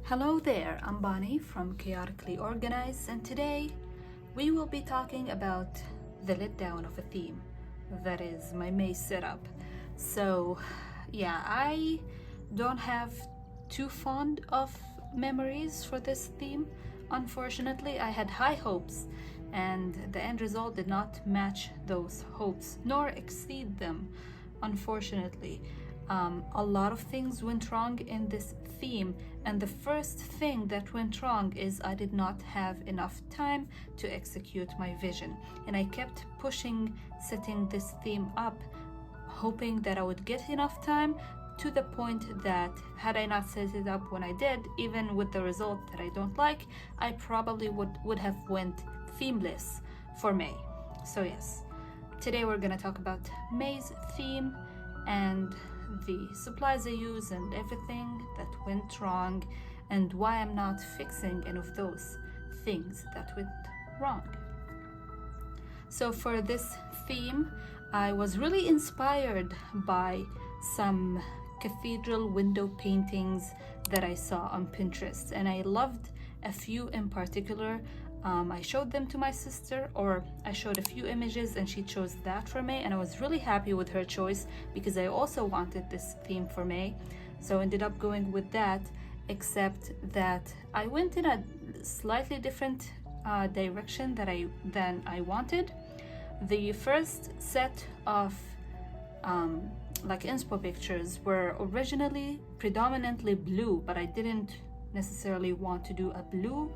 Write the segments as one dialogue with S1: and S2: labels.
S1: Hello there, I'm Bonnie from Chaotically Organized, and today we will be talking about the letdown of a theme. That is my maze setup. So yeah, I don't have too fond of memories for this theme. Unfortunately, I had high hopes and the end result did not match those hopes nor exceed them, unfortunately. A lot of things went wrong in this theme, and the first thing that went wrong is I did not have enough time to execute my vision, and I kept pushing setting this theme up, hoping that I would get enough time, to the point that had I not set it up when I did, even with the result that I don't like, I probably would have went themeless for May. So yes, today we're gonna talk about May's theme and the supplies I use and everything that went wrong, and why I'm not fixing any of those things that went wrong. So for this theme, I was really inspired by some cathedral window paintings that I saw on Pinterest, and I loved a few in particular. I showed them to my sister, or I showed a few images and she chose that for May, and I was really happy with her choice because I also wanted this theme for May. So I ended up going with that, except that I went in a slightly different direction than I wanted. The first set of like inspo pictures were originally predominantly blue, but I didn't necessarily want to do a blue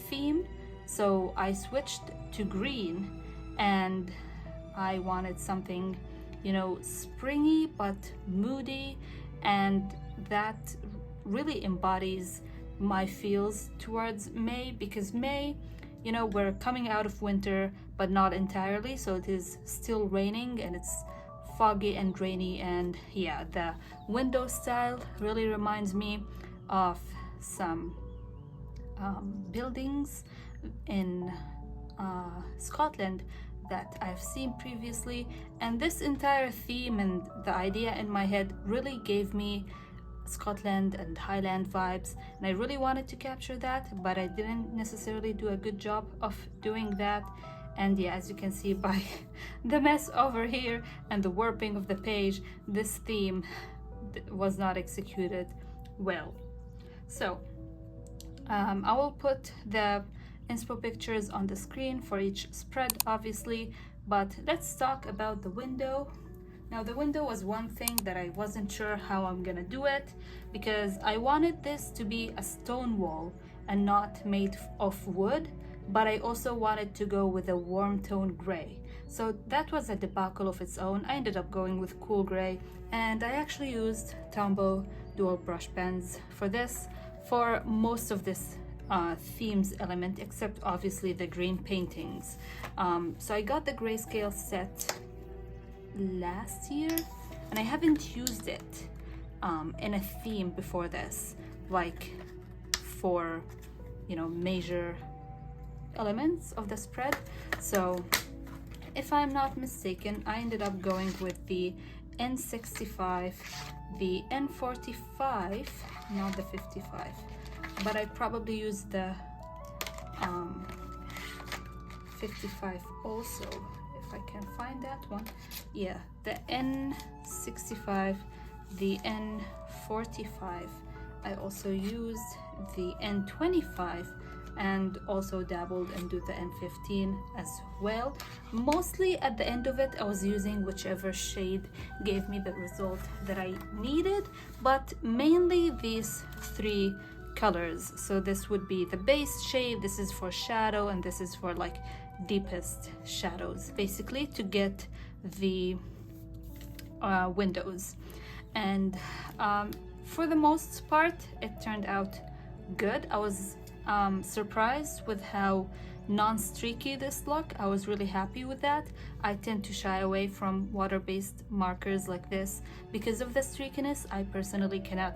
S1: theme. So I switched to green, and I wanted something, springy but moody, and that really embodies my feels towards May, because May, we're coming out of winter, but not entirely, so it is still raining and it's foggy and rainy, and yeah, the window style really reminds me of some buildings in Scotland that I've seen previously, and this entire theme and the idea in my head really gave me Scotland and Highland vibes, and I really wanted to capture that, but I didn't necessarily do a good job of doing that. And yeah, as you can see by the mess over here and the warping of the page, this theme was not executed well. So I will put the inspo pictures on the screen for each spread, obviously, but let's talk about the window. Now, the window was one thing that I wasn't sure how I'm gonna do it, because I wanted this to be a stone wall and not made of wood, but I also wanted to go with a warm tone gray. So that was a debacle of its own. I ended up going with cool gray, and I actually used Tombow dual brush pens for this, for most of this themes element, except obviously the green paintings. So I got the grayscale set last year, and I haven't used it in a theme before this, like for major elements of the spread. So if I'm not mistaken, I ended up going with the N65, the N45, not the 55, but I probably used the 55 also, if I can find that one. Yeah, the N65, the N45. I also used the N25 and also dabbled into the N15 as well. Mostly at the end of it, I was using whichever shade gave me the result that I needed, but mainly these three colors. So this would be the base shade, this is for shadow, and this is for like deepest shadows, basically, to get the windows. And for the most part, it turned out good. I was surprised with how non-streaky this look. I was really happy with that. I tend to shy away from water-based markers like this because of the streakiness. I personally cannot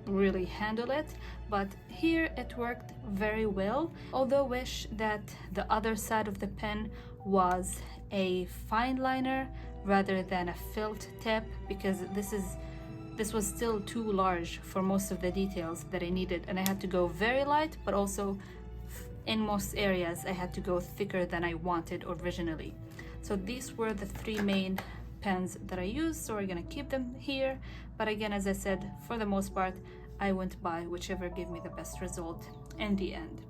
S1: really handle it, but here it worked very well. Although wish that the other side of the pen was a fine liner rather than a felt tip, because this is this was still too large for most of the details that I needed, and I had to go very light, but also in most areas I had to go thicker than I wanted originally. So these were the three main pens that I used, so we're gonna keep them here. But again, as I said, for the most part I went by whichever gave me the best result in the end.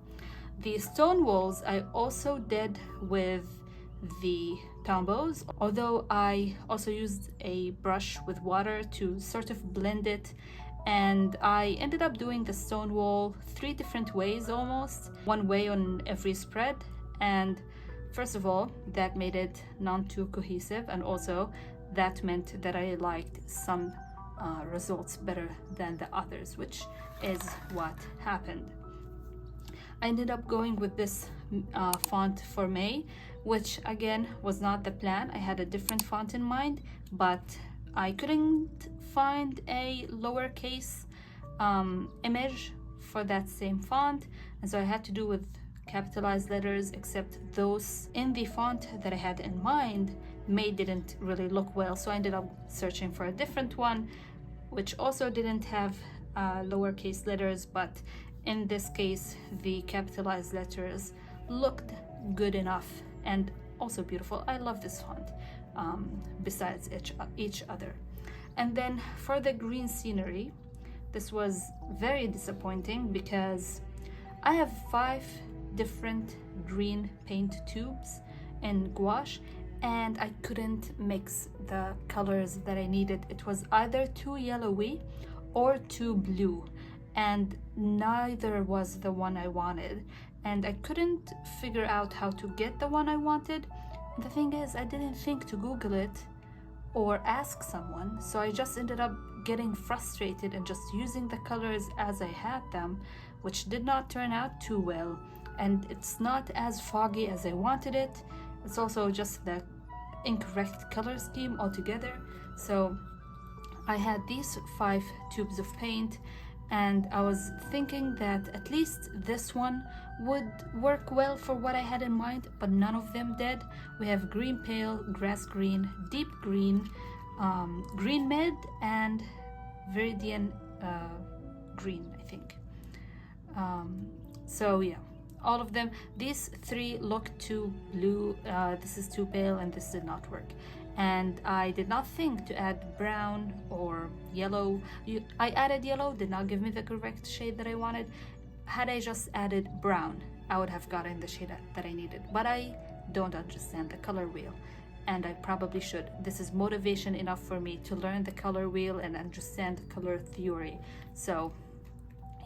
S1: The stone walls I also did with the Tombows, although I also used a brush with water to sort of blend it, and I ended up doing the stone wall three different ways, almost one way on every spread. And first of all, that made it not too cohesive, and also that meant that I liked some results better than the others, which is what happened. I ended up going with this font for May, which again was not the plan. I had a different font in mind, but I couldn't find a lowercase image for that same font, and so I had to do with capitalized letters, except those in the font that I had in mind, May didn't really look well, so I ended up searching for a different one which also didn't have lowercase letters, but in this case the capitalized letters looked good enough and also beautiful. I love this font besides each other. And then for the green scenery, this was very disappointing because I have 5 different green paint tubes in gouache, and I couldn't mix the colors that I needed. It was either too yellowy or too blue, and neither was the one I wanted, and I couldn't figure out how to get the one I wanted. And the thing is, I didn't think to Google it or ask someone, so I just ended up getting frustrated and just using the colors as I had them, which did not turn out too well, and it's not as foggy as I wanted it. It's also just the incorrect color scheme altogether. So I had these 5 tubes of paint, and I was thinking that at least this one would work well for what I had in mind, but none of them did. We have green pale, grass green, deep green, green mid, and viridian green, I think. So yeah, all of them, these 3 look too blue, this is too pale, and this did not work. And I did not think to add brown or yellow. I added yellow, did not give me the correct shade that I wanted. Had I just added brown, I would have gotten the shade that I needed, but I don't understand the color wheel, and I probably should. This is motivation enough for me to learn the color wheel and understand color theory. So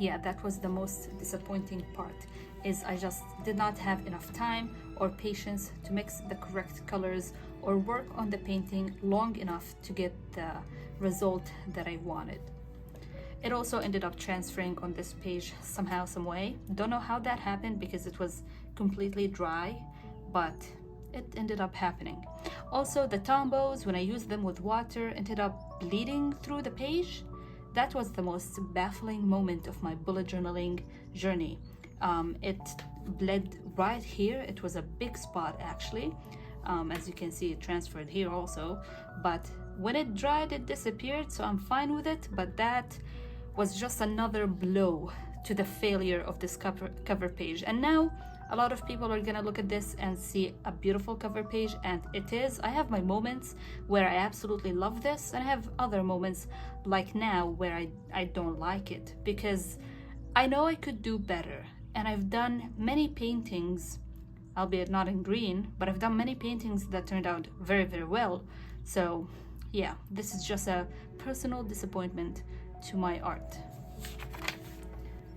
S1: yeah, that was the most disappointing part, is I just did not have enough time or patience to mix the correct colors or work on the painting long enough to get the result that I wanted. It also ended up transferring on this page somehow, some way. Don't know how that happened because it was completely dry, but it ended up happening. Also, the Tombows, when I used them with water, ended up bleeding through the page. That was the most baffling moment of my bullet journaling journey. It bled right here. It was a big spot actually. As you can see, it transferred here also, but when it dried it disappeared, so I'm fine with it. But that was just another blow to the failure of this cover page. And now a lot of people are gonna look at this and see a beautiful cover page, and it is. I have my moments where I absolutely love this, and I have other moments like now where I don't like it, because I know I could do better. And I've done many paintings, albeit not in green, but I've done many paintings that turned out very, very well. So yeah, this is just a personal disappointment to my art.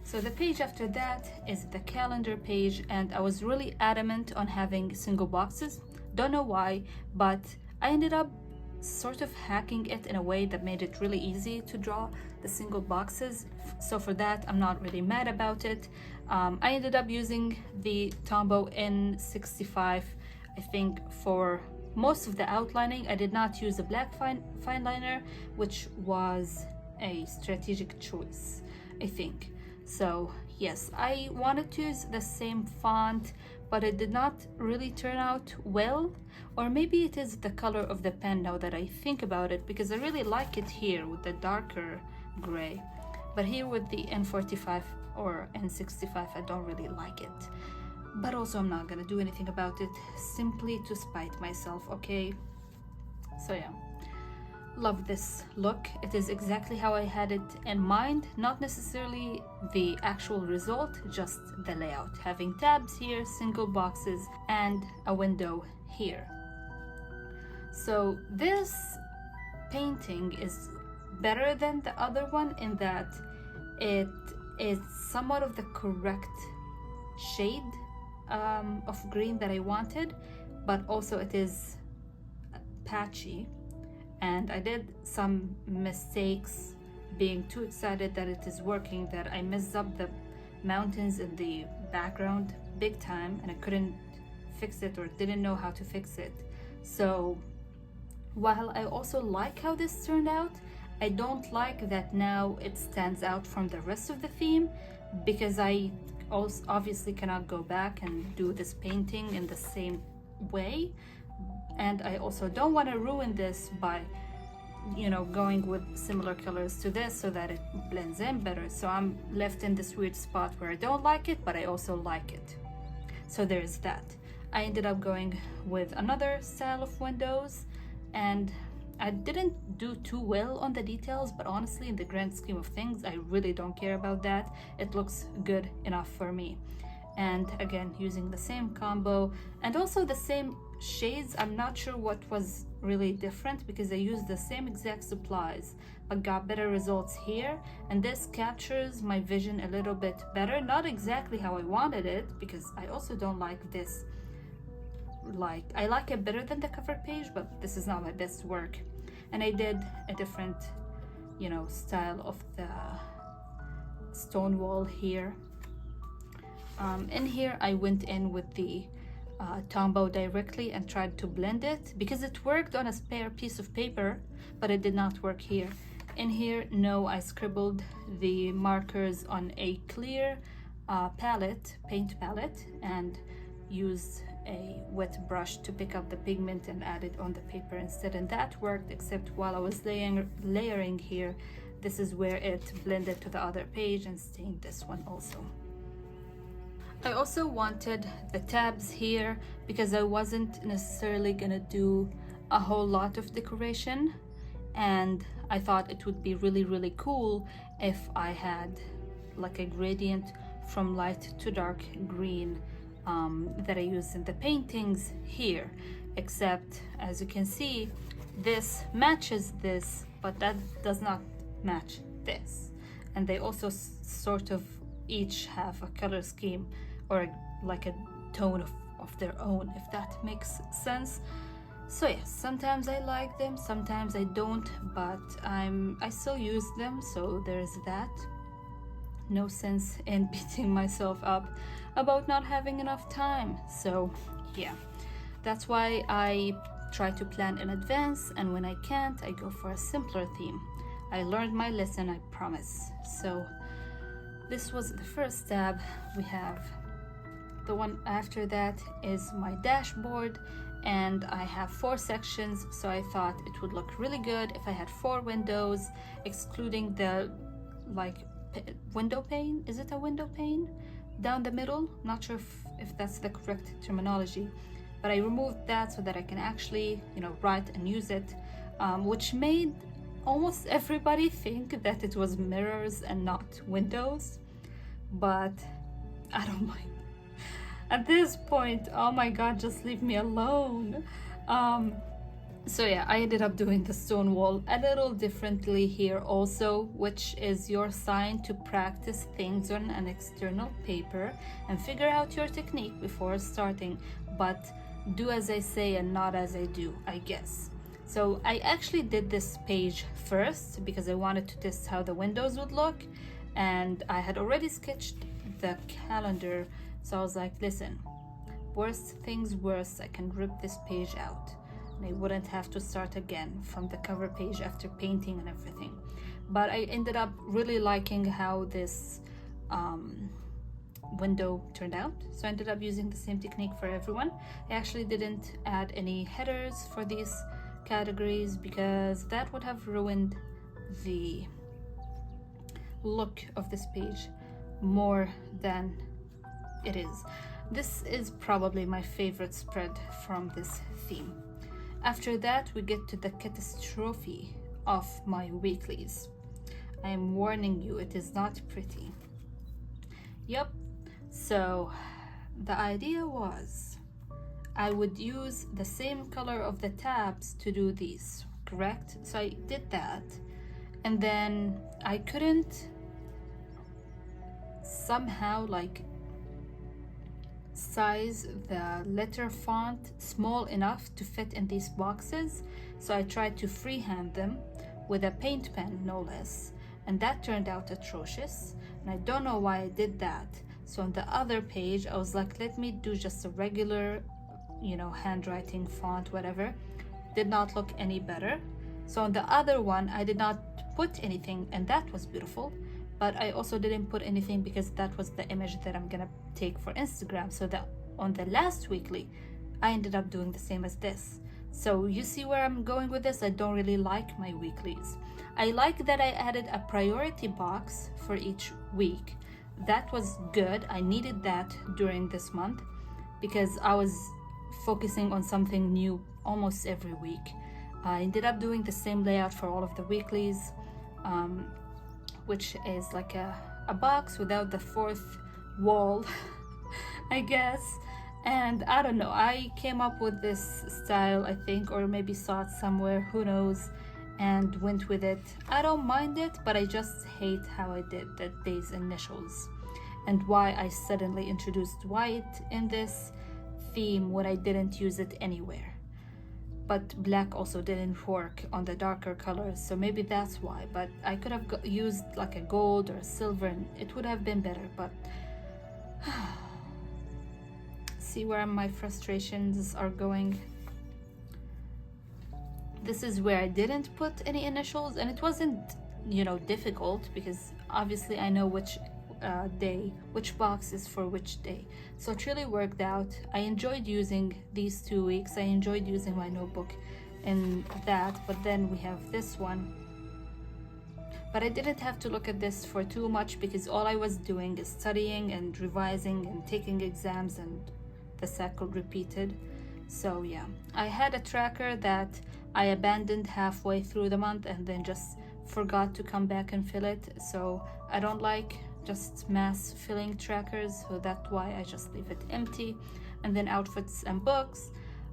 S1: So the page after that is the calendar page, and I was really adamant on having single boxes. Don't know why, but I ended up sort of hacking it in a way that made it really easy to draw the single boxes. So for that, I'm not really mad about it. I ended up using the Tombow N65, I think, for most of the outlining. I did not use a black fine liner, which was a strategic choice, I think. So yes, I wanted to use the same font, but it did not really turn out well. Or maybe it is the color of the pen now that I think about it, because I really like it here with the darker gray, but here with the N45 or N65 I don't really like it. But also I'm not gonna do anything about it, simply to spite myself, okay? So yeah, love this look. It is exactly how I had it in mind, not necessarily the actual result, just the layout, having tabs here, single boxes, and a window here. So this painting is better than the other one in that it is somewhat of the correct shade of green that I wanted, but also it is patchy, and I did some mistakes being too excited that it is working, that I messed up the mountains in the background big time, and I couldn't fix it or didn't know how to fix it. So while I also like how this turned out, I don't like that now it stands out from the rest of the theme, because I also obviously cannot go back and do this painting in the same way, and I also don't want to ruin this by, you know, going with similar colors to this so that it blends in better. So I'm left in this weird spot where I don't like it, but I also like it. So there's that. I ended up going with another style of windows, and I didn't do too well on the details, but honestly, in the grand scheme of things, I really don't care about that. It looks good enough for me. And again, using the same combo and also the same shades. I'm not sure what was really different, because I used the same exact supplies but got better results here, and this captures my vision a little bit better. Not exactly how I wanted it, because I also don't like this. Like, I like it better than the cover page, but this is not my best work. And I did a different, you know, style of the stone wall here. In here I went in with the Tombow directly and tried to blend it, because it worked on a spare piece of paper, but it did not work here. In here, no, I scribbled the markers on a clear paint palette, and used a wet brush to pick up the pigment and add it on the paper instead, and that worked, except while I was layering here, this is where it blended to the other page and stained this one also. I also wanted the tabs here because I wasn't necessarily gonna do a whole lot of decoration, and I thought it would be really cool if I had like a gradient from light to dark green that I use in the paintings here, except as you can see, this matches this, but that does not match this, and they also sort of each have a color scheme or like a tone of their own, if that makes sense. So yes, sometimes I like them, sometimes I don't, but I still use them, so there's that. No sense in beating myself up about not having enough time. So yeah, that's why I try to plan in advance, and when I can't, I go for a simpler theme. I learned my lesson, I promise. So this was the first tab. We have the one after that is my dashboard, and I have 4 sections, so I thought it would look really good if I had 4 windows, excluding the like window pane. Is it a window pane down the middle? Not sure if that's the correct terminology, but I removed that so that I can actually, you know, write and use it, which made almost everybody think that it was mirrors and not windows, but I don't mind. At this point, oh my god, just leave me alone. So yeah, I ended up doing the stone wall a little differently here also, which is your sign to practice things on an external paper and figure out your technique before starting, but do as I say and not as I do, I guess. So I actually did this page first because I wanted to test how the windows would look, and I had already sketched the calendar. So I was like, listen, worst things worst, I can rip this page out and I wouldn't have to start again from the cover page after painting and everything. But I ended up really liking how this window turned out. So I ended up using the same technique for everyone. I actually didn't add any headers for these categories because that would have ruined the look of this page more than it is. This is probably my favorite spread from this theme. After that, we get to the catastrophe of my weeklies. I am warning you, it is not pretty. Yep, so the idea was I would use the same color of the tabs to do these, correct? So I did that, and then I couldn't somehow like size the letter font small enough to fit in these boxes. So I tried to freehand them with a paint pen, no less, and that turned out atrocious, and I don't know why I did that. So on the other page I was like, let me do just a regular, you know, handwriting font, whatever. Did not look any better. So on the other one I did not put anything, and that was beautiful, but I also didn't put anything because that was the image that I'm gonna take for Instagram. So that on the last weekly I ended up doing the same as this. So you see where I'm going with this? I don't really like my weeklies. I like that I added a priority box for each week. That was good. I needed that during this month because I was focusing on something new almost every week. I ended up doing the same layout for all of the weeklies, which is like a box without the fourth wall, I guess. And I don't know, I came up with this style, I think, or maybe saw it somewhere, who knows, and went with it. I don't mind it, but I just hate how I did these initials and why I suddenly introduced white in this theme when I didn't use it anywhere. But black also didn't work on the darker colors, so maybe that's why. But I could have used like a gold or a silver and it would have been better. But see where my frustrations are going. This is where I didn't put any initials, and it wasn't, you know, difficult because obviously I know which day, which box is for which day. So it really worked out. I enjoyed using these 2 weeks. I enjoyed using my notebook in that, but then we have this one. But I didn't have to look at this for too much because all I was doing is studying and revising and taking exams, and the cycle repeated. So yeah, I had a tracker that I abandoned halfway through the month and then just forgot to come back and fill it. So I don't like just mass filling trackers, so that's why I just leave it empty. And then outfits and books,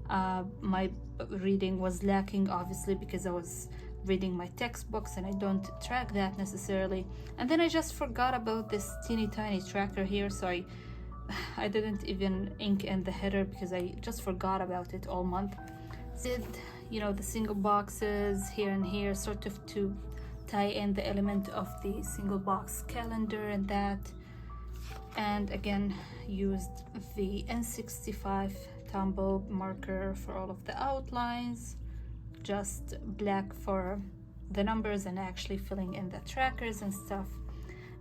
S1: my reading was lacking obviously because I was reading my textbooks and I don't track that necessarily. And then I just forgot about this teeny tiny tracker here, so I didn't even ink in the header because I just forgot about it all month. Did, you know, the single boxes here and here sort of to tie in the element of the single box calendar and that. And again, used the N65 Tombow marker for all of the outlines, just black for the numbers and actually filling in the trackers and stuff.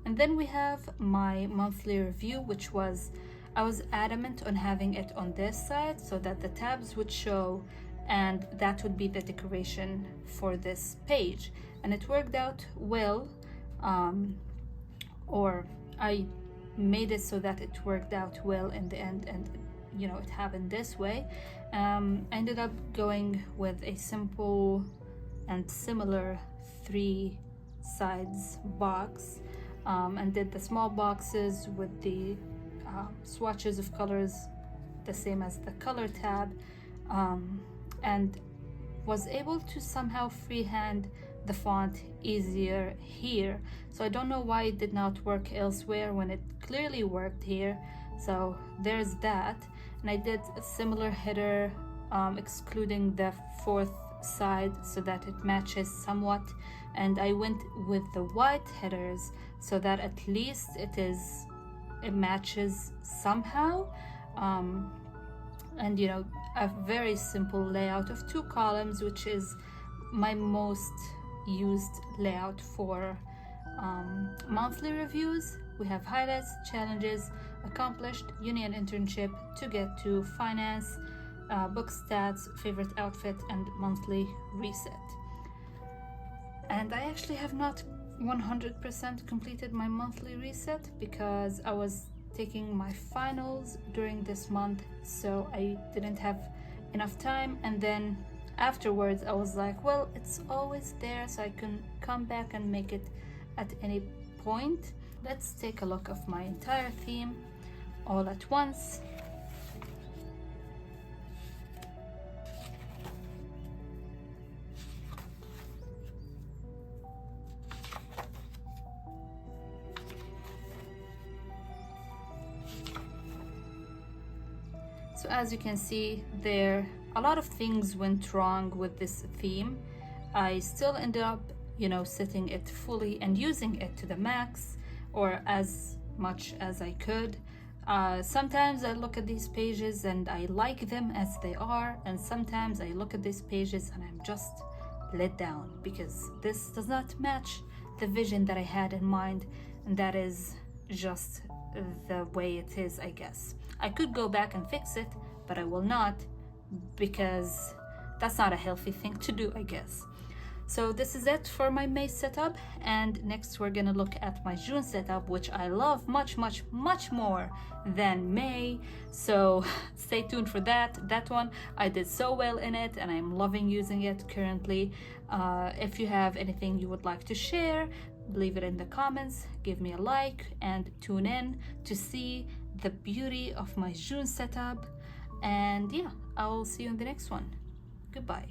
S1: And then we have my monthly review, which was, I was adamant on having it on this side so that the tabs would show and that would be the decoration for this page. And it worked out well, or I made it so that it worked out well in the end, and you know, it happened this way. I ended up going with a simple and similar 3 sides box, and did the small boxes with the swatches of colors the same as the color tab, and was able to somehow freehand the font easier here. So I don't know why it did not work elsewhere when it clearly worked here. So there's that. And I did a similar header, excluding the 4th side so that it matches somewhat. And I went with the white headers so that at least it matches somehow. And you know, a very simple layout of 2 columns, which is my most used layout for monthly reviews. We have highlights, challenges, accomplished, union internship to get to finance, book stats, favorite outfit, and monthly reset. And I actually have not 100% completed my monthly reset because I was taking my finals during this month, so I didn't have enough time. And then afterwards I was like, well, it's always there, so I can come back and make it at any point. Let's take a look of my entire theme all at once. So as you can see there, a lot of things went wrong with this theme. I still ended up, setting it fully and using it to the max, or as much as I could. Sometimes I look at these pages and I like them as they are, and sometimes I look at these pages and I'm just let down because this does not match the vision that I had in mind, and that is just the way it is, I guess. I could go back and fix it, but I will not, because that's not a healthy thing to do, I guess. So this is it for my May setup, and next we're gonna look at my June setup, which I love much more than May, so stay tuned for that one. I did so well in it and I'm loving using it currently. If you have anything you would like to share, leave it in the comments, give me a like, and tune in to see the beauty of my June setup. And yeah, I'll see you in the next one. Goodbye.